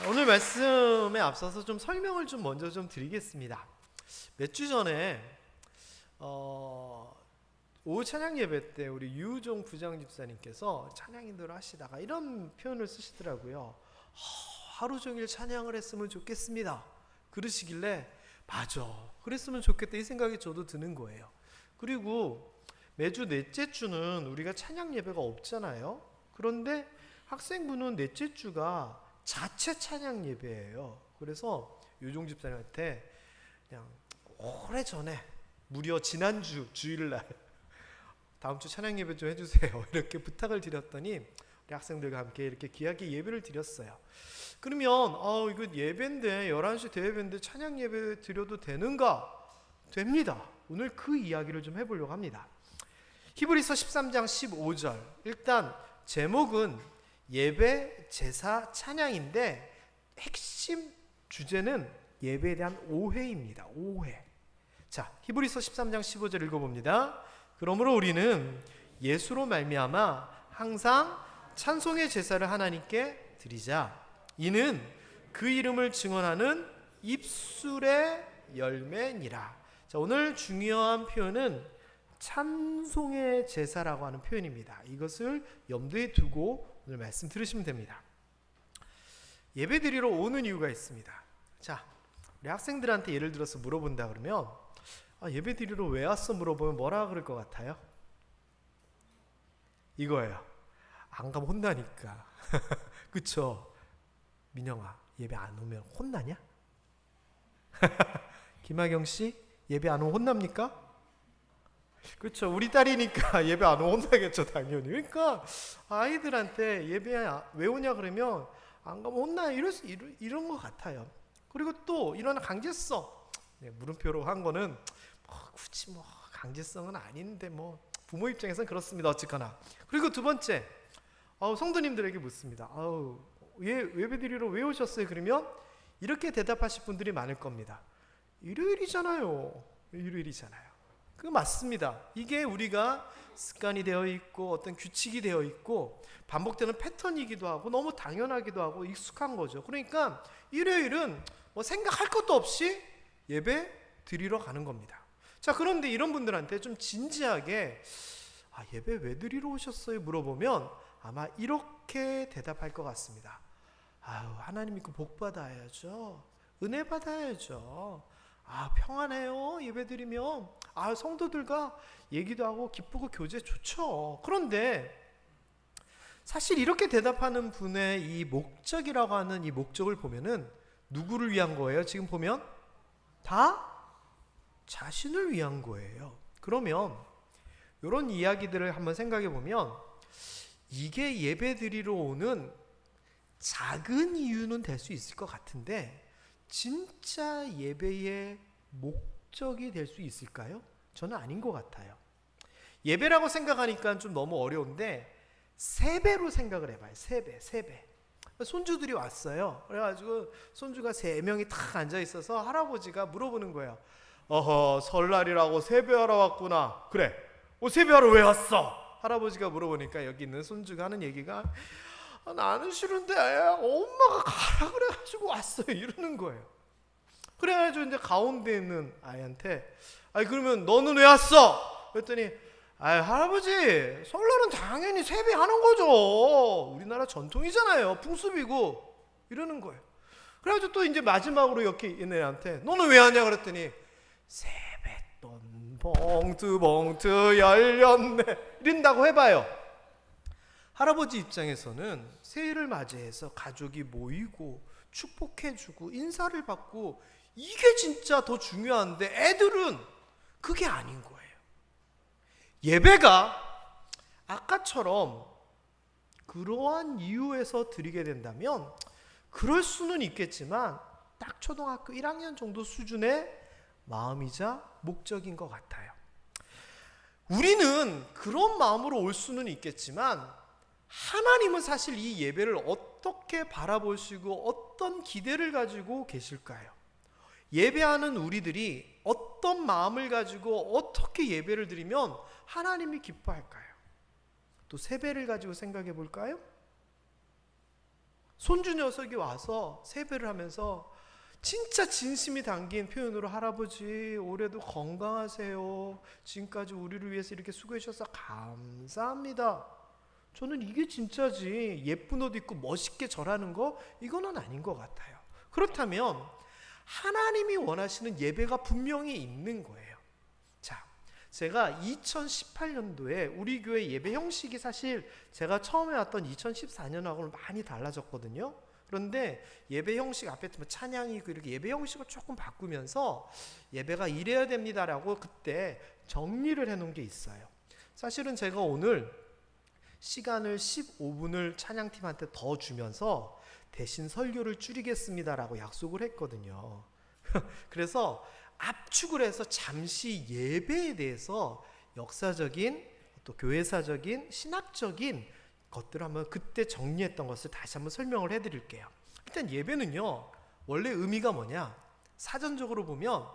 오늘 말씀에 앞서서 좀 설명을 좀 먼저 좀 드리겠습니다. 몇 주 전에 오후 찬양 예배 때 우리 유종 부장 집사님께서 찬양 인도를 하시다가 이런 표현을 쓰시더라고요. 하루 종일 찬양을 했으면 좋겠습니다. 그러시길래 맞아, 그랬으면 좋겠다 이 생각이 저도 드는 거예요. 그리고 매주 넷째 주는 우리가 찬양 예배가 없잖아요. 그런데 학생부는 넷째 주가 자체 찬양 예배예요. 그래서 유종 집사님한테 그냥 오래전에 무려 지난주 주일날 다음 주 찬양 예배 좀 해주세요 이렇게 부탁을 드렸더니 우리 학생들과 함께 이렇게 귀하게 예배를 드렸어요. 그러면 이거 예배인데 11시 대예배인데 찬양 예배 드려도 되는가? 됩니다. 오늘 그 이야기를 좀 해보려고 합니다. 히브리서 13장 15절, 일단 제목은 예배, 제사, 찬양인데 핵심 주제는 예배에 대한 오해입니다. 오해. 자, 히브리서 13장 15절 읽어봅니다. 그러므로 우리는 예수로 말미암아 항상 찬송의 제사를 하나님께 드리자. 이는 그 이름을 증언하는 입술의 열매니라. 자, 오늘 중요한 표현은 찬송의 제사라고 하는 표현입니다. 이것을 염두에 두고 오늘 말씀 들으시면 됩니다. 예배 드리러 오는 이유가 있습니다. 자, 우리 학생들한테 예를 들어서 물어본다 그러면 예배 드리러 왜 왔어? 물어보면 뭐라 그럴 것 같아요? 이거예요. 안 가면 혼나니까. 그쵸? 민영아, 예배 안 오면 혼나냐? 김하경 씨, 예배 안 오면 혼납니까? 그렇죠. 우리 딸이니까 예배 안 오면 혼나겠죠, 당연히. 그러니까 아이들한테 예배 왜 오냐 그러면 안 가면 혼나 이런 것 같아요. 그리고 또 이런 강제성, 물음표로 한 거는 굳이 강제성은 아닌데 부모 입장에서는 그렇습니다. 어쨌거나. 그리고 두 번째, 성도님들에게 묻습니다. 예배 드리러 왜 오셨어요? 그러면 이렇게 대답하실 분들이 많을 겁니다. 일요일이잖아요. 일요일이잖아요. 그 맞습니다. 이게 우리가 습관이 되어 있고 어떤 규칙이 되어 있고 반복되는 패턴이기도 하고 너무 당연하기도 하고 익숙한 거죠. 그러니까 일요일은 생각할 것도 없이 예배 드리러 가는 겁니다. 자, 그런데 이런 분들한테 좀 진지하게 예배 왜 드리러 오셨어요? 물어보면 아마 이렇게 대답할 것 같습니다. 하나님 믿고 복 받아야죠. 은혜 받아야죠. 평안해요. 예배 드리면 성도들과 얘기도 하고 기쁘고 교제 좋죠. 그런데 사실 이렇게 대답하는 분의 이 목적이라고 하는 이 목적을 보면은 누구를 위한 거예요? 지금 보면 다 자신을 위한 거예요. 그러면 이런 이야기들을 한번 생각해 보면 이게 예배 드리러 오는 작은 이유는 될 수 있을 것 같은데 진짜 예배의 목적이 될 수 있을까요? 저는 아닌 것 같아요. 예배라고 생각하니까 좀 너무 어려운데 세배로 생각을 해봐요. 세배. 손주들이 왔어요. 그래가지고 손주가 3명이 탁 앉아있어서 할아버지가 물어보는 거예요. 설날이라고 세배하러 왔구나. 그래, 세배하러 왜 왔어? 할아버지가 물어보니까 여기 있는 손주가 하는 얘기가 나는 싫은데 엄마가 가라 그래가지고 왔어요 이러는 거예요. 그래가지고 이제 가운데 있는 아이한테 그러면 너는 왜 왔어? 그랬더니 할아버지 설날은 당연히 세배하는 거죠. 우리나라 전통이잖아요. 풍습이고 이러는 거예요. 그래가지고 또 이제 마지막으로 이렇게 있는 애한테 너는 왜 왔냐 그랬더니 세뱃돈 봉투 열렸네 이런다고 해봐요. 할아버지 입장에서는 새해를 맞이해서 가족이 모이고 축복해주고 인사를 받고 이게 진짜 더 중요한데 애들은 그게 아닌 거예요. 예배가 아까처럼 그러한 이유에서 드리게 된다면 그럴 수는 있겠지만 딱 초등학교 1학년 정도 수준의 마음이자 목적인 것 같아요. 우리는 그런 마음으로 올 수는 있겠지만 하나님은 사실 이 예배를 어떻게 바라보시고 어떤 기대를 가지고 계실까요? 예배하는 우리들이 어떤 마음을 가지고 어떻게 예배를 드리면 하나님이 기뻐할까요? 또 세배를 가지고 생각해 볼까요? 손주 녀석이 와서 세배를 하면서 진짜 진심이 담긴 표현으로 할아버지 올해도 건강하세요. 지금까지 우리를 위해서 이렇게 수고해 주셔서 감사합니다. 저는 이게 진짜지 예쁜 옷 입고 멋있게 절하는 거 이거는 아닌 것 같아요. 그렇다면 하나님이 원하시는 예배가 분명히 있는 거예요. 자, 제가 2018년도에 우리 교회 예배 형식이 사실 제가 처음에 왔던 2014년하고는 많이 달라졌거든요. 그런데 예배 형식 앞에 찬양이 있고 이렇게 예배 형식을 조금 바꾸면서 예배가 이래야 됩니다라고 그때 정리를 해놓은 게 있어요. 사실은 제가 오늘 시간을 15분을 찬양팀한테 더 주면서 대신 설교를 줄이겠습니다라고 약속을 했거든요. 그래서 압축을 해서 잠시 예배에 대해서 역사적인 또 교회사적인 신학적인 것들을 한번 그때 정리했던 것을 다시 한번 설명을 해드릴게요. 일단 예배는요 원래 의미가 뭐냐, 사전적으로 보면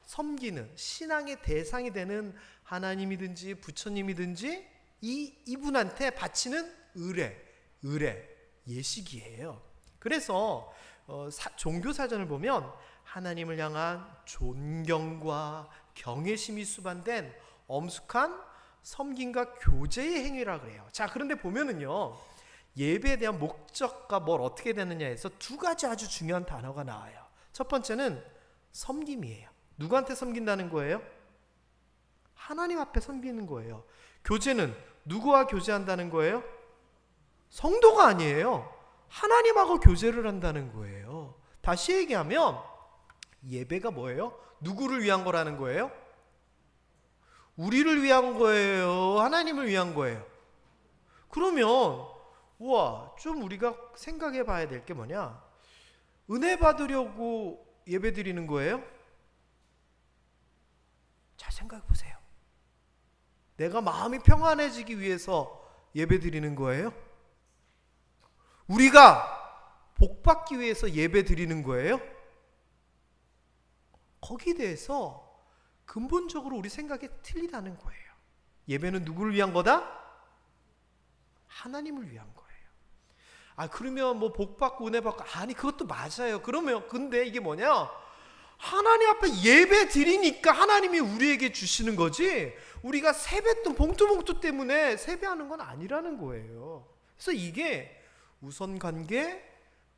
섬기는 신앙의 대상이 되는 하나님이든지 부처님이든지 이분한테 바치는 의례 예식이에요. 그래서 종교사전을 보면 하나님을 향한 존경과 경외심이 수반된 엄숙한 섬김과 교제의 행위라 그래요. 자, 그런데 보면은요 예배에 대한 목적과 뭘 어떻게 되느냐에서 두 가지 아주 중요한 단어가 나와요. 첫 번째는 섬김이에요. 누구한테 섬긴다는 거예요? 하나님 앞에 섬기는 거예요. 교제는 누구와 교제한다는 거예요? 성도가 아니에요. 하나님하고 교제를 한다는 거예요. 다시 얘기하면 예배가 뭐예요? 누구를 위한 거라는 거예요? 우리를 위한 거예요? 하나님을 위한 거예요? 그러면 좀 우리가 생각해 봐야 될 게 뭐냐? 은혜 받으려고 예배 드리는 거예요? 잘 생각해 보세요. 내가 마음이 평안해지기 위해서 예배 드리는 거예요? 우리가 복 받기 위해서 예배 드리는 거예요? 거기에 대해서 근본적으로 우리 생각이 틀리다는 거예요. 예배는 누구를 위한 거다? 하나님을 위한 거예요. 그러면 뭐 복 받고 은혜 받고, 아니 그것도 맞아요. 그러면 근데 이게 뭐냐? 하나님 앞에 예배 드리니까 하나님이 우리에게 주시는 거지, 우리가 세뱃돈 봉투 때문에 세배하는 건 아니라는 거예요. 그래서 이게 우선 관계,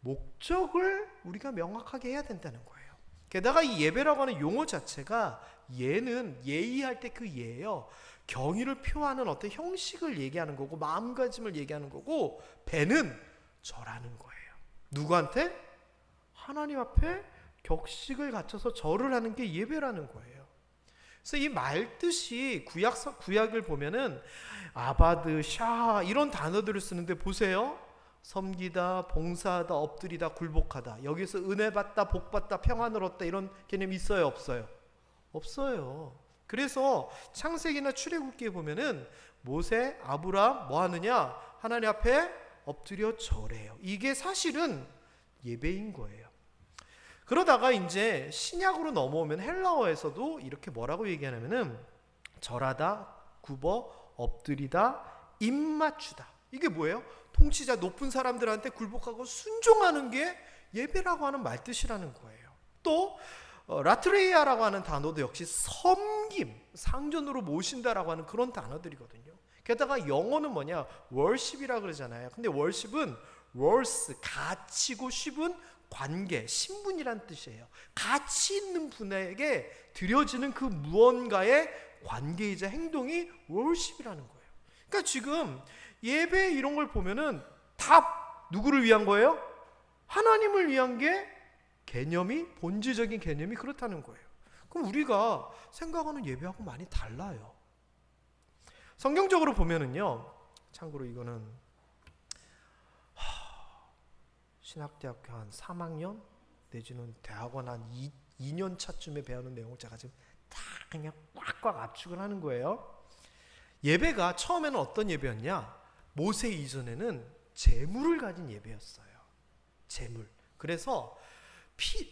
목적을 우리가 명확하게 해야 된다는 거예요. 게다가 이 예배라고 하는 용어 자체가 예는 예의할 때 그 예예요. 경의를 표하는 어떤 형식을 얘기하는 거고 마음가짐을 얘기하는 거고, 배는 절하는 거예요. 누구한테? 하나님 앞에 격식을 갖춰서 절을 하는 게 예배라는 거예요. 그래서 이 말뜻이 구약을 보면은 아바드, 샤 이런 단어들을 쓰는데 보세요. 섬기다, 봉사하다, 엎드리다, 굴복하다. 여기서 은혜 받다, 복 받다, 평안을 얻다 이런 개념이 있어요, 없어요? 없어요. 그래서 창세기나 출애굽기에 보면은 모세, 아브라함 뭐 하느냐? 하나님 앞에 엎드려 절해요. 이게 사실은 예배인 거예요. 그러다가 이제 신약으로 넘어오면 헬라어에서도 이렇게 뭐라고 얘기하냐면은 절하다, 굽어, 엎드리다, 입맞추다. 이게 뭐예요? 통치자 높은 사람들한테 굴복하고 순종하는 게 예배라고 하는 말뜻이라는 거예요. 또 라트레이아라고 하는 단어도 역시 섬김, 상전으로 모신다라고 하는 그런 단어들이거든요. 게다가 영어는 뭐냐? 월십이라 그러잖아요. 근데 월십은 월스, 가치고 십은 관계, 신분이란 뜻이에요. 가치 있는 분에게 드려지는 그 무언가의 관계이자 행동이 월십이라는 거예요. 그러니까 지금 예배 이런 걸 보면은 다 누구를 위한 거예요? 하나님을 위한 게 개념이, 본질적인 개념이 그렇다는 거예요. 그럼 우리가 생각하는 예배하고 많이 달라요. 성경적으로 보면은요, 참고로 이거는 신학대학교 한 3학년 내지는 대학원 한 2년 차쯤에 배우는 내용을 제가 지금 다 그냥 꽉꽉 압축을 하는 거예요. 예배가 처음에는 어떤 예배였냐? 모세 이전에는 제물을 가진 예배였어요. 제물. 그래서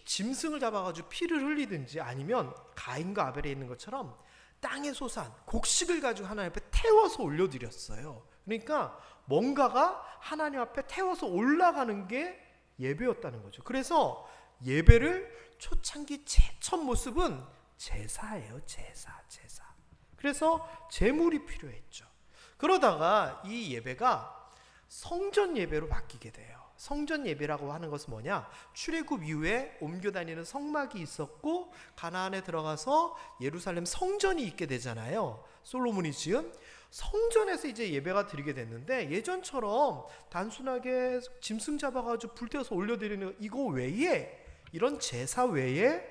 짐승을 잡아가지고 피를 흘리든지 아니면 가인과 아벨에 있는 것처럼 땅의 소산, 곡식을 가지고 하나님 앞에 태워서 올려드렸어요. 그러니까 뭔가가 하나님 앞에 태워서 올라가는 게 예배였다는 거죠. 그래서 예배를 초창기 첫 모습은 제사예요. 제사. 그래서 제물이 필요했죠. 그러다가 이 예배가 성전 예배로 바뀌게 돼요. 성전 예배라고 하는 것은 뭐냐? 출애굽 이후에 옮겨 다니는 성막이 있었고 가나안에 들어가서 예루살렘 성전이 있게 되잖아요. 솔로몬이 지은 성전에서 이제 예배가 드리게 됐는데, 예전처럼 단순하게 짐승 잡아가지고 불태워서 올려드리는 이거 외에, 이런 제사 외에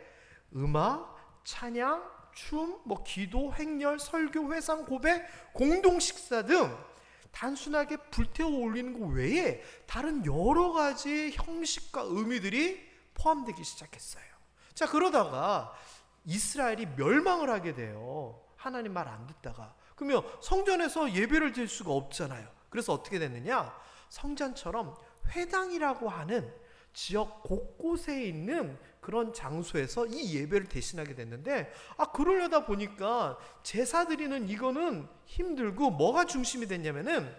음악, 찬양, 춤, 기도, 행렬, 설교, 회상, 고백, 공동 식사 등 단순하게 불태워 올리는 것 외에 다른 여러 가지 형식과 의미들이 포함되기 시작했어요. 자, 그러다가 이스라엘이 멸망을 하게 돼요. 하나님 말 안 듣다가. 그러면 성전에서 예배를 드릴 수가 없잖아요. 그래서 어떻게 됐느냐? 성전처럼 회당이라고 하는 지역 곳곳에 있는 그런 장소에서 이 예배를 대신하게 됐는데, 그러려다 보니까 제사 드리는 이거는 힘들고 뭐가 중심이 됐냐면은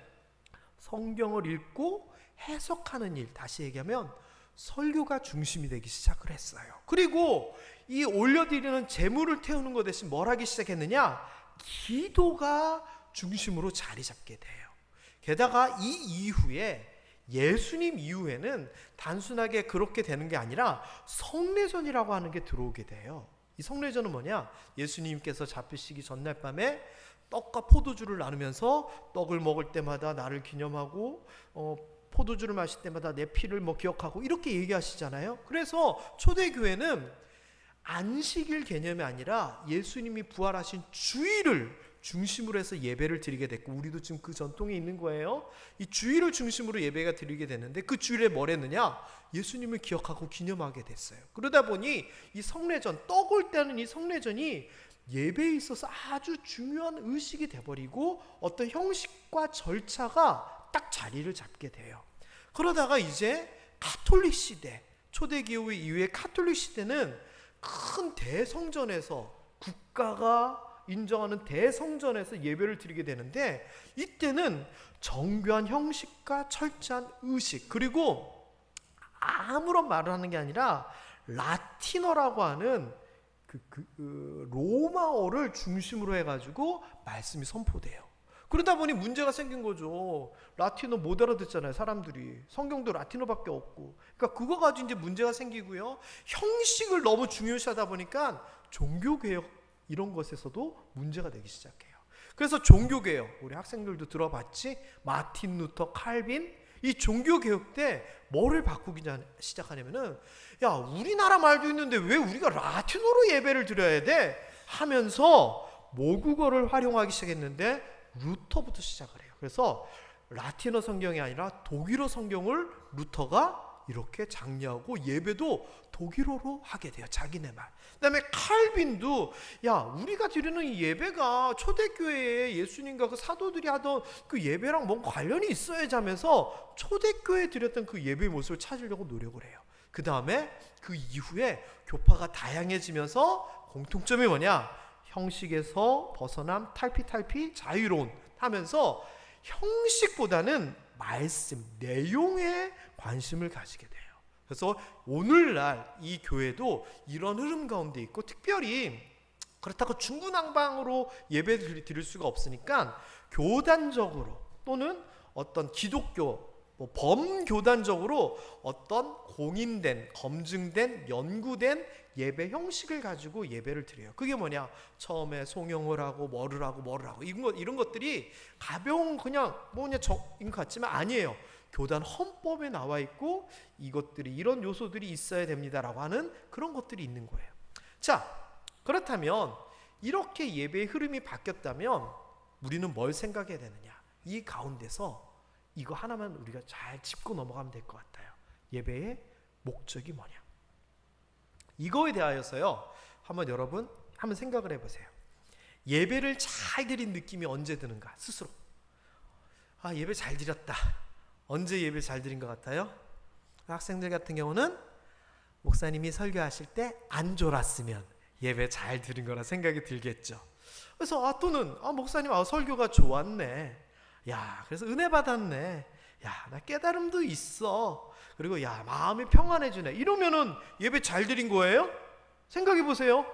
성경을 읽고 해석하는 일, 다시 얘기하면 설교가 중심이 되기 시작을 했어요. 그리고 이 올려드리는 제물을 태우는 것 대신 뭘 하기 시작했느냐? 기도가 중심으로 자리 잡게 돼요. 게다가 이 이후에 예수님 이후에는 단순하게 그렇게 되는 게 아니라 성례전이라고 하는 게 들어오게 돼요. 이 성례전은 뭐냐? 예수님께서 잡히시기 전날 밤에 떡과 포도주를 나누면서 떡을 먹을 때마다 나를 기념하고 포도주를 마실 때마다 내 피를 기억하고 이렇게 얘기하시잖아요. 그래서 초대교회는 안식일 개념이 아니라 예수님이 부활하신 주일을 중심으로 해서 예배를 드리게 됐고, 우리도 지금 그 전통이 있는 거예요. 이 주일을 중심으로 예배가 드리게 됐는데, 그 주일에 뭘 했느냐? 예수님을 기억하고 기념하게 됐어요. 그러다 보니 이 성례전, 떡을 떼는 이 성례전이 예배에 있어서 아주 중요한 의식이 돼버리고 어떤 형식과 절차가 딱 자리를 잡게 돼요. 그러다가 이제 가톨릭 시대, 초대교회 이후의 가톨릭 시대는 큰 대성전에서, 국가가 인정하는 대성전에서 예배를 드리게 되는데, 이때는 정교한 형식과 철저한 의식, 그리고 아무런 말을 하는 게 아니라 라틴어라고 하는 로마어를 중심으로 해가지고 말씀이 선포돼요. 그러다 보니 문제가 생긴 거죠. 라틴어 못 알아듣잖아요, 사람들이. 성경도 라틴어밖에 없고. 그러니까 그거 가지고 이제 문제가 생기고요. 형식을 너무 중요시하다 보니까 종교개혁 이런 것에서도 문제가 되기 시작해요. 그래서 종교개혁, 우리 학생들도 들어봤지? 마틴 루터, 칼빈. 이 종교개혁 때 뭐를 바꾸기 시작하냐면은, 야, 우리나라 말도 있는데 왜 우리가 라틴어로 예배를 드려야 돼? 하면서 모국어를 활용하기 시작했는데, 루터부터 시작을 해요. 그래서 라틴어 성경이 아니라 독일어 성경을 루터가 이렇게 장려하고 예배도 독일어로 하게 돼요. 자기네 말. 그다음에 칼빈도, 야, 우리가 드리는 이 예배가 초대교회에 예수님과 그 사도들이 하던 그 예배랑 뭔가 관련이 있어야지 하면서 초대교회에 드렸던 그 예배의 모습을 찾으려고 노력을 해요. 그 다음에 그 이후에 교파가 다양해지면서 공통점이 뭐냐? 형식에서 벗어남, 탈피 자유로운 하면서 형식보다는 말씀, 내용에 관심을 가지게 돼요. 그래서 오늘날 이 교회도 이런 흐름 가운데 있고, 특별히 그렇다고 중구난방으로 예배 드릴 수가 없으니까 교단적으로 또는 어떤 기독교 범교단적으로 어떤 공인된, 검증된, 연구된 예배 형식을 가지고 예배를 드려요. 그게 뭐냐? 처음에 송영을 하고 뭐를 하고 이런 것들이 가벼운 그냥 인 것 같지만 아니에요. 교단 헌법에 나와 있고 이것들이, 이런 요소들이 있어야 됩니다라고 하는 그런 것들이 있는 거예요. 자, 그렇다면 이렇게 예배의 흐름이 바뀌었다면 우리는 뭘 생각해야 되느냐? 이 가운데서 이거 하나만 우리가 잘 짚고 넘어가면 될 것 같아요. 예배의 목적이 뭐냐? 이거에 대하여서요, 여러분 한번 생각을 해보세요. 예배를 잘 드린 느낌이 언제 드는가? 스스로. 예배 잘 드렸다. 언제 예배 잘 드린 것 같아요? 학생들 같은 경우는 목사님이 설교하실 때 안 졸았으면 예배 잘 드린 거라 생각이 들겠죠. 그래서 또는 목사님 설교가 좋았네. 야, 그래서 은혜 받았네. 야, 나 깨달음도 있어. 그리고 야, 마음이 평안해지네. 이러면은 예배 잘 드린 거예요? 생각해 보세요.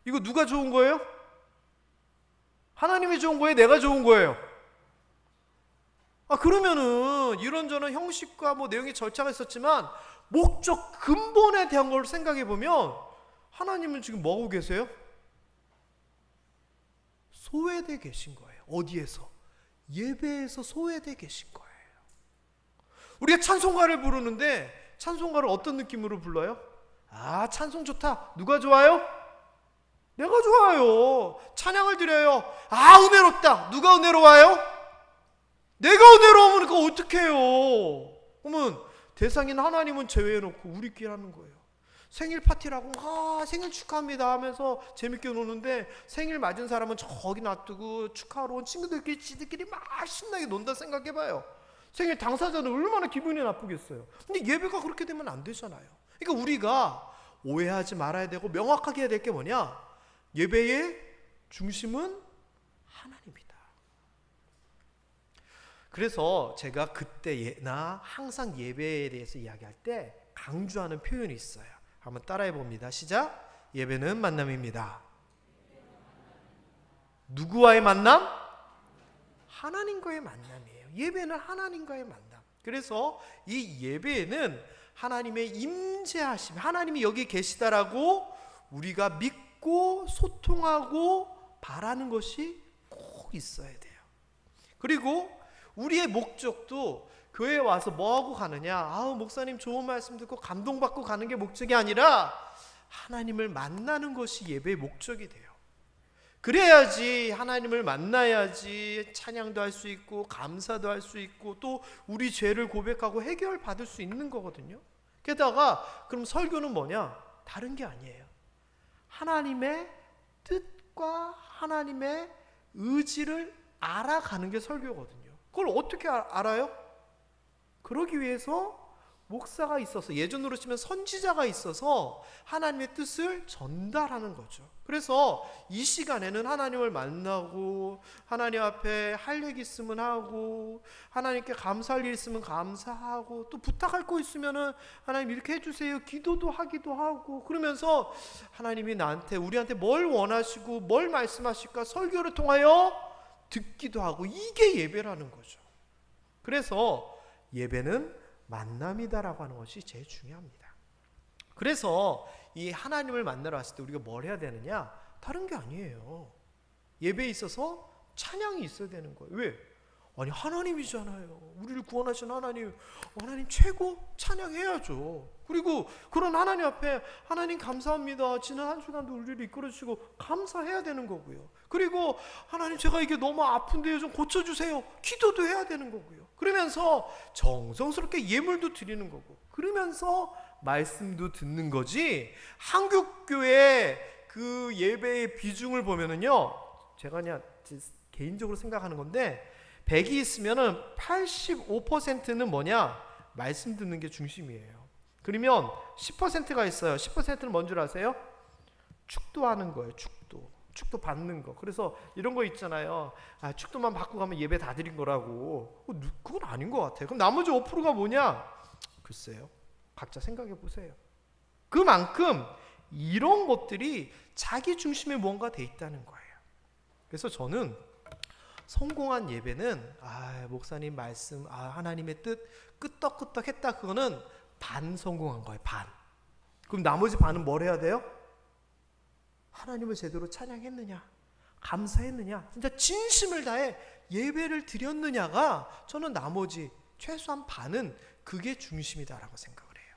이거 누가 좋은 거예요? 하나님이 좋은 거예요? 내가 좋은 거예요? 그러면은 이런저런 형식과 뭐 내용의 절차가 있었지만 목적 근본에 대한 걸 생각해 보면 하나님은 지금 뭐 하고 계세요? 소외돼 계신 거예요. 어디에서? 예배에서 소외돼 계신 거예요. 우리가 찬송가를 부르는데 찬송가를 어떤 느낌으로 불러요? 찬송 좋다. 누가 좋아요? 내가 좋아요. 찬양을 드려요. 은혜롭다. 누가 은혜로워요? 내가 은혜로우면 그거 어떡해요? 그러면 대상인 하나님은 제외해놓고 우리끼리 하는 거예요. 생일 파티라고 생일 축하합니다 하면서 재밌게 노는데 생일 맞은 사람은 저기 놔두고 축하하러 온 친구들끼리 지들끼리 막 신나게 논다 생각해봐요. 생일 당사자는 얼마나 기분이 나쁘겠어요. 근데 예배가 그렇게 되면 안 되잖아요. 그러니까 우리가 오해하지 말아야 되고 명확하게 해야 될 게 뭐냐? 예배의 중심은 하나님이다. 그래서 제가 그때나 항상 예배에 대해서 이야기할 때 강조하는 표현이 있어요. 한번 따라해 봅니다. 시작. 예배는 만남입니다. 누구와의 만남? 하나님과의 만남이에요. 예배는 하나님과의 만남. 그래서 이 예배에는 하나님의 임재하심, 하나님이 여기 계시다라고 우리가 믿고 소통하고 바라는 것이 꼭 있어야 돼요. 그리고 우리의 목적도 교회에 와서 뭐하고 가느냐? 목사님 좋은 말씀 듣고 감동받고 가는 게 목적이 아니라 하나님을 만나는 것이 예배의 목적이 돼요. 그래야지 하나님을 만나야지 찬양도 할 수 있고 감사도 할 수 있고 또 우리 죄를 고백하고 해결받을 수 있는 거거든요. 게다가 그럼 설교는 뭐냐? 다른 게 아니에요. 하나님의 뜻과 하나님의 의지를 알아가는 게 설교거든요. 그걸 어떻게 알아요? 그러기 위해서 목사가 있어서, 예전으로 치면 선지자가 있어서 하나님의 뜻을 전달하는 거죠. 그래서 이 시간에는 하나님을 만나고 하나님 앞에 할 얘기 있으면 하고 하나님께 감사할 일 있으면 감사하고 또 부탁할 거 있으면은 하나님 이렇게 해주세요 기도도 하기도 하고 그러면서 하나님이 우리한테 뭘 원하시고 뭘 말씀하실까 설교를 통하여 듣기도 하고 이게 예배라는 거죠. 그래서 예배는 만남이다라고 하는 것이 제일 중요합니다. 그래서 이 하나님을 만나러 왔을 때 우리가 뭘 해야 되느냐? 다른 게 아니에요. 예배에 있어서 찬양이 있어야 되는 거예요. 왜? 아니 하나님이잖아요. 우리를 구원하신 하나님 최고 찬양해야죠. 그리고 그런 하나님 앞에 하나님 감사합니다. 지난 한 주간도 우리를 이끌어주시고 감사해야 되는 거고요. 그리고 하나님 제가 이게 너무 아픈데요 좀 고쳐주세요. 기도도 해야 되는 거고요. 그러면서 정성스럽게 예물도 드리는 거고 그러면서 말씀도 듣는 거지. 한국교회 그 예배의 비중을 보면은요 제가 그냥 개인적으로 생각하는 건데 100이 있으면은 85%는 뭐냐? 말씀 듣는 게 중심이에요. 그러면 10%가 있어요. 10%는 뭔 줄 아세요? 축도하는 거예요. 축도 받는 거. 그래서 이런 거 있잖아요. 축도만 받고 가면 예배 다 드린 거라고. 그건 아닌 것 같아요. 그럼 나머지 5%가 뭐냐? 글쎄요. 각자 생각해 보세요. 그만큼 이런 것들이 자기 중심에 뭔가 돼 있다는 거예요. 그래서 저는 성공한 예배는 목사님 말씀 하나님의 뜻 끄떡끄떡 했다. 그거는 반 성공한 거예요. 반. 그럼 나머지 반은 뭘 해야 돼요? 하나님을 제대로 찬양했느냐 감사했느냐 진짜 진심을 다해 예배를 드렸느냐가 저는 나머지 최소한 반은 그게 중심이다라고 생각을 해요.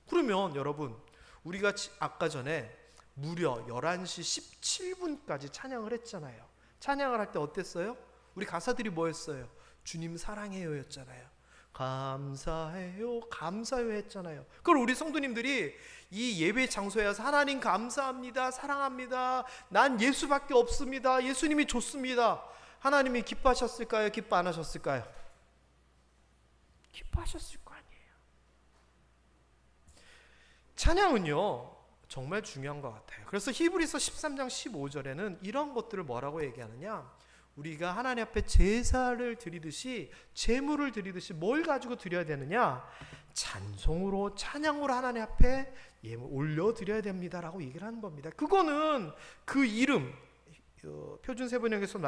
그러면 여러분 우리가 아까 전에 무려 11시 17분까지 찬양을 했잖아요. 찬양을 할 때 어땠어요? 우리 가사들이 뭐였어요? 주님 사랑해요 였잖아요. 감사해요 감사해요 했잖아요. 그걸 우리 성도님들이 이 예배 장소에 와서 하나님 감사합니다 사랑합니다 난 예수밖에 없습니다 예수님이 좋습니다. 하나님이 기뻐하셨을까요? 기뻐 안 하셨을까요? 기뻐하셨을 거 아니에요. 찬양은요 정말 중요한 것 같아요. 그래서 히브리서 13장 15절에는 이런 것들을 뭐라고 얘기하느냐? 우리가 하나님 앞에 제사를 드리듯이, 제물을 드리듯이 뭘 가지고 드려야 되느냐? 찬송으로, 찬양으로 하나님 앞에 올려드려야 됩니다라고 얘기를 하는 겁니다. 그거는 그 이름, 표준 세번역에서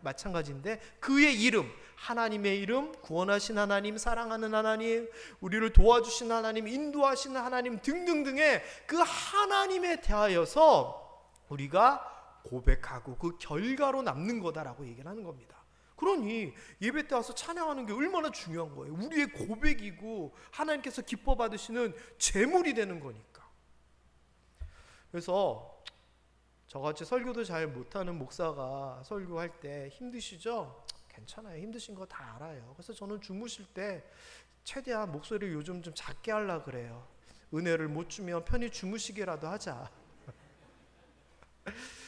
마찬가지인데, 그의 이름, 하나님의 이름, 구원하신 하나님, 사랑하는 하나님, 우리를 도와주신 하나님, 인도하시는 하나님 등등등의 그 하나님에 대하여서 우리가 고백하고 그 결과로 남는 거다라고 얘기를 하는 겁니다. 그러니 예배 때 와서 찬양하는 게 얼마나 중요한 거예요. 우리의 고백이고 하나님께서 기뻐 받으시는 제물이 되는 거니까. 그래서 저같이 설교도 잘 못하는 목사가 설교할 때 힘드시죠? 괜찮아요. 힘드신 거 다 알아요. 그래서 저는 주무실 때 최대한 목소리를 요즘 좀 작게 하려고 그래요. 은혜를 못 주면 편히 주무시게라도 하자.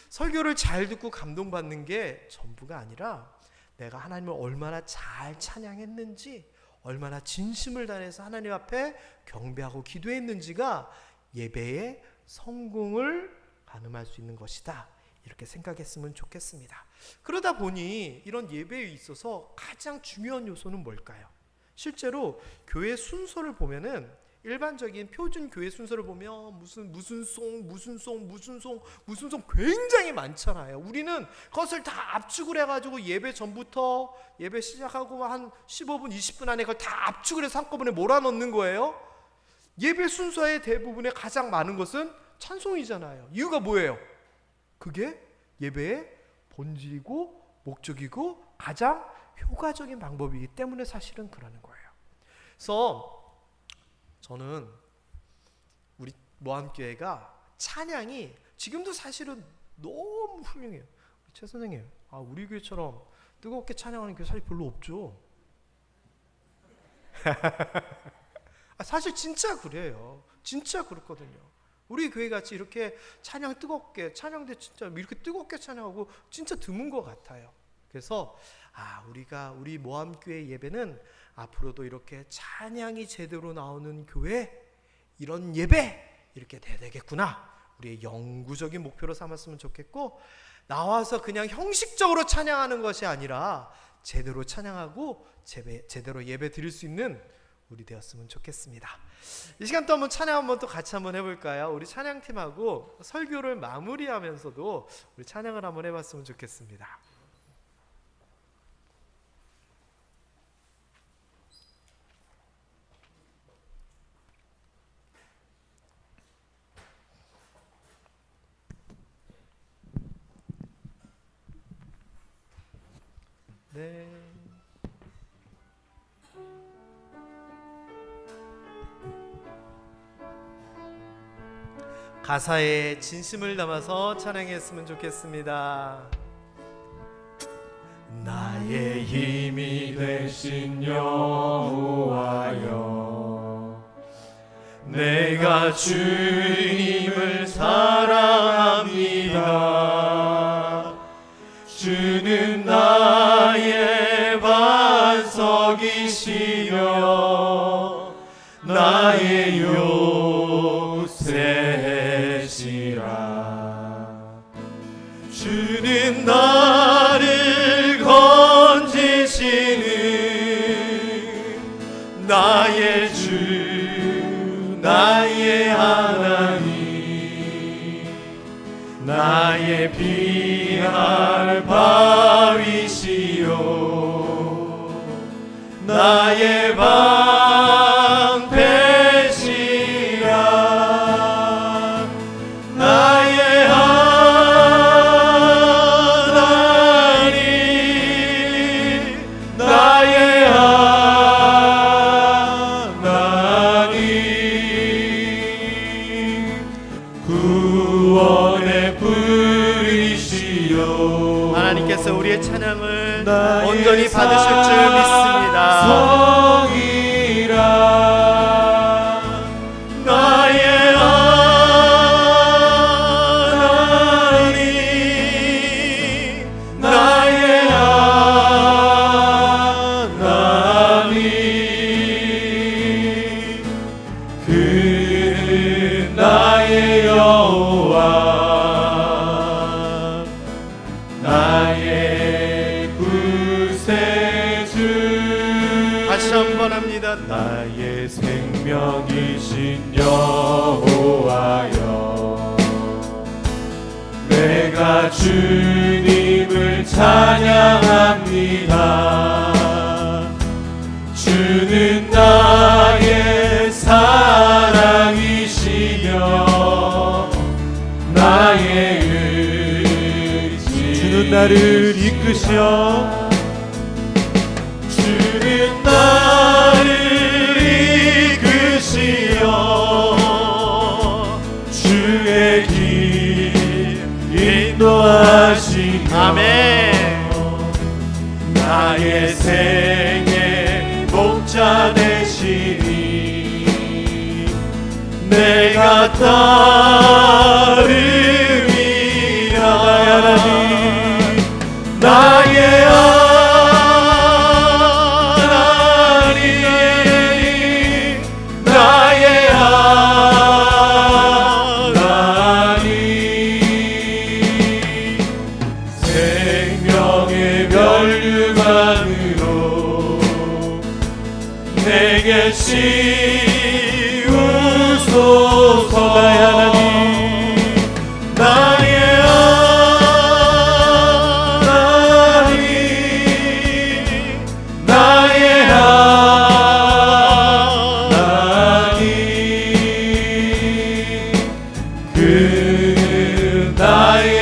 설교를 잘 듣고 감동받는 게 전부가 아니라 내가 하나님을 얼마나 잘 찬양했는지, 얼마나 진심을 다해서 하나님 앞에 경배하고 기도했는지가 예배의 성공을 가늠할 수 있는 것이다, 이렇게 생각했으면 좋겠습니다. 그러다 보니 이런 예배에 있어서 가장 중요한 요소는 뭘까요? 실제로 교회 순서를 보면은, 일반적인 표준 교회 순서를 보면 무슨 송 굉장히 많잖아요. 우리는 그것을 다 압축을 해가지고 예배 전부터 예배 시작하고 한 15분 20분 안에 그걸 다 압축을 해서 한꺼번에 몰아넣는 거예요. 예배 순서의 대부분에 가장 많은 것은 찬송이잖아요. 이유가 뭐예요? 그게 예배의 본질이고 목적이고 가장 효과적인 방법이기 때문에 사실은 그러는 거예요. 그래서 저는 우리 모함교회가 찬양이 지금도 사실은 너무 훌륭해요. 최 선생님, 우리 교회처럼 뜨겁게 찬양하는 교회 사실 별로 없죠. 사실 진짜 그래요. 진짜 그렇거든요. 우리 교회 같이 이렇게 찬양 뜨겁게, 찬양대 진짜 이렇게 뜨겁게 찬양하고 진짜 드문 것 같아요. 그래서 우리 모함교회 예배는 앞으로도 이렇게 찬양이 제대로 나오는 교회, 이런 예배 이렇게 돼야 되겠구나, 우리의 영구적인 목표로 삼았으면 좋겠고, 나와서 그냥 형식적으로 찬양하는 것이 아니라 제대로 찬양하고 제대로 예배 드릴 수 있는 우리 되었으면 좋겠습니다. 이 시간 또 한번 찬양 한번 또 같이 한번 해볼까요? 우리 찬양팀하고 설교를 마무리하면서도 우리 찬양을 한번 해봤으면 좋겠습니다. 네. 가사에 진심을 담아서 찬양했으면 좋겠습니다. 나의 힘이 되신 여호와여, 내가 주님을 사랑합니다. 주는 나의 반석이시며 나의 요새시라. 주는 나를 건지시는 나의 주, 나의 하나님, 나의 피할 바위시요 나의 방패시라. 나의 하나님, 나의 하나님, 구원의 뿌리시요. 하나님께서 우리의 찬양을 온전히 받으실 줄 믿습니다. 성이라. 나의 하나님, 나의 하나님, 그는 나의 여호와, 나의 크신 여호와여, 내가 주님을 찬양합니다. 주는 나의 사랑이시며 나의 의지. 주는 나를 이끄시어 주는 나를 이끄시어 주의 길 인도하시며 아멘. 나의 생애 목자 되시니 내가 따르리라. 나의 하나님, 나의 하나님, 생명의 멸류관으로 내게 씌우소서. 나의 하나님, 나의 하나님, 나의 하나님, 그 나의